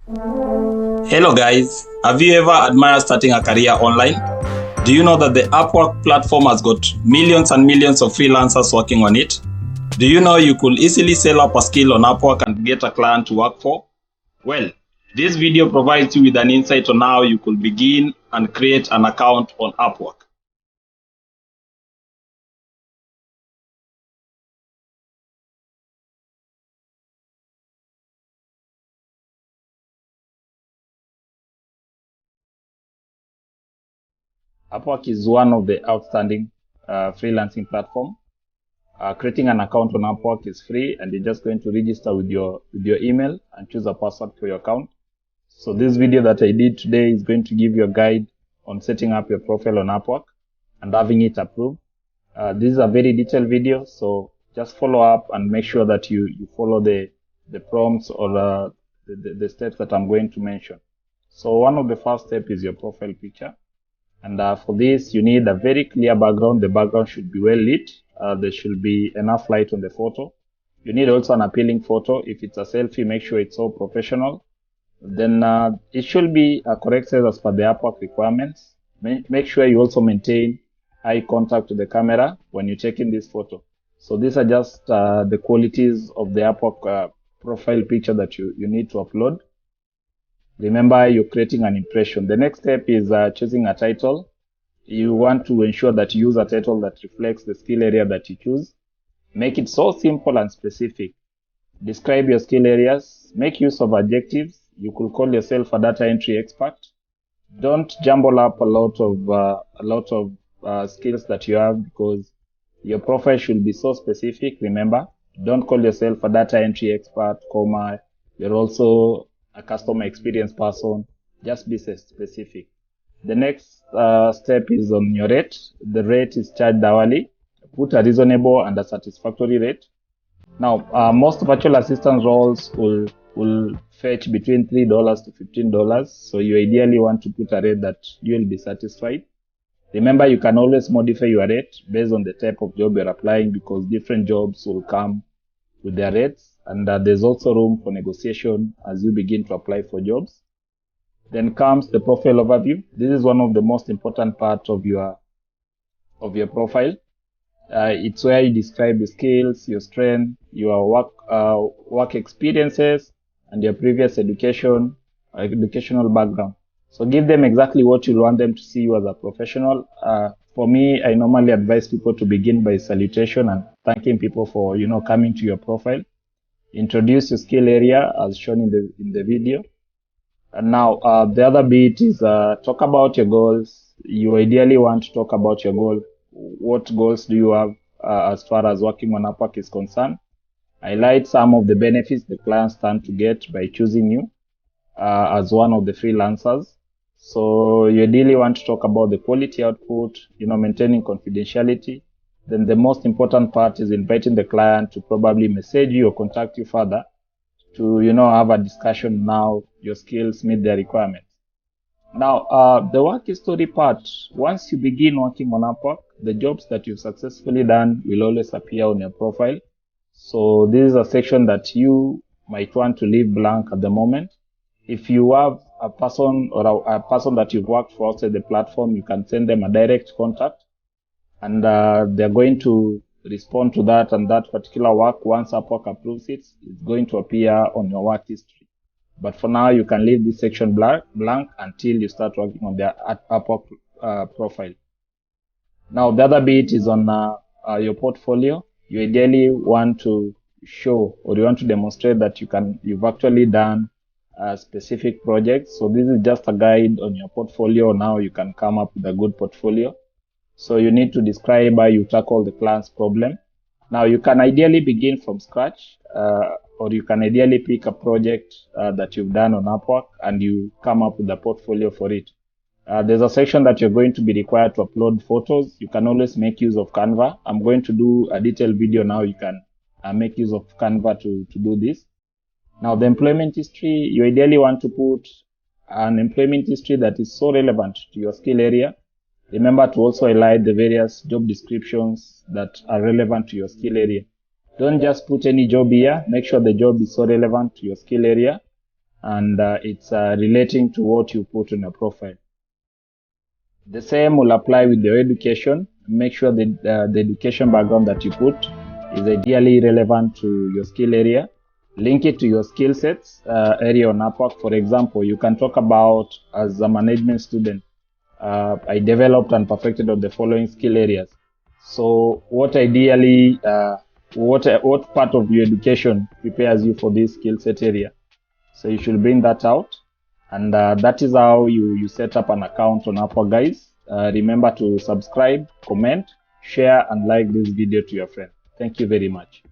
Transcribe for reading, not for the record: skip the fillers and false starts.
Hello guys, have you ever admired starting a career online? Do you know that the Upwork platform has got millions and millions of freelancers working on it? Do you know you could easily sell up a skill on Upwork and get a client to work for? Well, this video provides you with an insight on how you could begin and create an account on Upwork. Upwork is one of the outstanding freelancing platforms. Creating an account on Upwork is free, and you're just going to register with your email and choose a password for your account. So this video that I did today is going to give you a guide on setting up your profile on Upwork and having it approved. This is a very detailed video, so just follow up and make sure that you follow the prompts or the steps that I'm going to mention. So one of the first steps is your profile picture. And for this, you need a very clear background. The background should be well lit. There should be enough light on the photo. You need also an appealing photo. If it's a selfie, make sure it's all professional. Then it should be a correct size as per the Upwork requirements. Make sure you also maintain eye contact to the camera when you're taking this photo. So these are just the qualities of the Upwork profile picture that you need to upload. Remember, you're creating an impression. The next step is choosing a title. You want to ensure that you use a title that reflects the skill area that you choose. Make it so simple and specific. Describe your skill areas. Make use of adjectives. You could call yourself a data entry expert. Don't jumble up a lot of skills that you have, because your profile should be so specific. Remember, don't call yourself a data entry expert, you're also a customer experience person. Just be specific. The next step is on your rate. The rate is charged hourly. Put a reasonable and a satisfactory rate. Now, most virtual assistant roles will fetch between $3 to $15. So you ideally want to put a rate that you'll be satisfied. Remember, you can always modify your rate based on the type of job you're applying, because different jobs will come with their rates, and there's also room for negotiation as you begin to apply for jobs. Then comes the profile overview. This is one of the most important parts of your profile. It's where you describe your skills, your strength, your work experiences, and your previous educational background. So give them exactly what you want them to see you as a professional. For me, I normally advise people to begin by salutation and thanking people for coming to your profile. Introduce your skill area as shown in the video. And now the other bit is talk about your goals. You ideally want to talk about your goal. What goals do you have as far as working on Upwork is concerned? Highlight some of the benefits the clients stand to get by choosing you as one of the freelancers. So you ideally want to talk about the quality output, maintaining confidentiality. Then the most important part is inviting the client to probably message you or contact you further to, have a discussion now your skills meet their requirements. Now, the work history part. Once you begin working on Upwork, the jobs that you've successfully done will always appear on your profile. So this is a section that you might want to leave blank at the moment. If you have a person or a person that you've worked for outside the platform, you can send them a direct contact, and they're going to respond to that, and that particular work, once Upwork approves it, is going to appear on your work history. But for now, you can leave this section blank until you start working on the Upwork profile. Now, the other bit is on your portfolio. You ideally want to show, or you want to demonstrate that you've actually done specific projects. So this is just a guide on your portfolio. Now you can come up with a good portfolio. So you need to describe how you tackle the client's problem. Now you can ideally begin from scratch, or you can ideally pick a project that you've done on Upwork and you come up with a portfolio for it. There's a section that you're going to be required to upload photos. You can always make use of Canva. I'm going to do a detailed video now. You can make use of Canva to do this. Now, the employment history, you ideally want to put an employment history that is so relevant to your skill area. Remember to also highlight the various job descriptions that are relevant to your skill area. Don't just put any job here. Make sure the job is so relevant to your skill area. and it's relating to what you put on your profile. The same will apply with your education. Make sure that the education background that you put is ideally relevant to your skill area. Link it to your skill sets area on Upwork. For example, you can talk about, as a management student, I developed and perfected on the following skill areas. So what ideally, what part of your education prepares you for this skill set area? So you should bring that out. And that is how you set up an account on Upwork, guys. Remember to subscribe, comment, share, and like this video to your friend. Thank you very much.